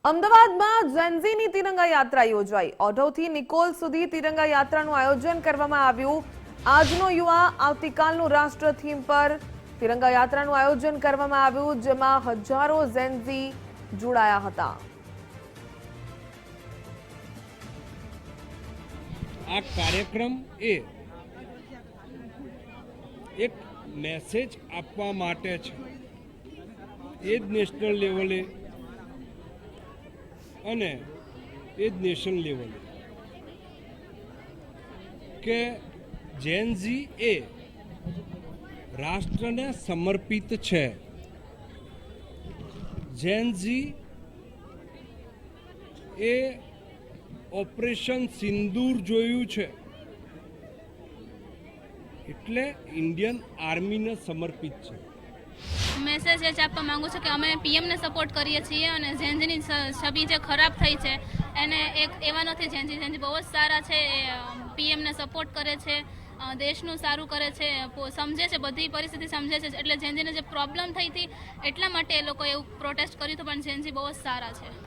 અમદાવાદમાં જેન્ઝીની તિરંગા યાત્રા યોજાઈ। ઓઢવથી નિકોલ સુધી તિરંગા યાત્રાનું આયોજન કરવામાં આવ્યું। આજનો યુવા આવતીકાલનું રાષ્ટ્ર થીમ પર તિરંગા યાત્રાનું આયોજન કરવામાં આવ્યું, જેમાં હજારો જેન્ઝી જોડાયા હતા। આ કાર્યક્રમ એક મેસેજ આપવા માટે છે, એ જ નેશનલ લેવલે અને એ જ નેશન લેવલે કે જેન્ઝી એ રાષ્ટ્રને સમર્પિત છે। જેન્ઝી એ ઓપરેશન સિંદૂર જોયું છે, એટલે ઇન્ડિયન આર્મીને સમર્પિત છે। મેસેજ એ જ આપવા માંગુ છું કે અમે પીએમને સપોર્ટ કરીએ છીએ અને જેન્ઝીની છબી જે ખરાબ થઈ છે એને એક એવા નથી। જેન્ઝી બહુ જ સારા છે, પીએમને સપોર્ટ કરે છે, દેશનું સારું કરે છે, સમજે છે, બધી પરિસ્થિતિ સમજે છે। એટલે જેન્ઝીને જે પ્રોબ્લેમ થઈ હતી એટલા માટે એ લોકો એવું પ્રોટેસ્ટ કર્યું હતું, પણ જેન્ઝી બહુ જ સારા છે।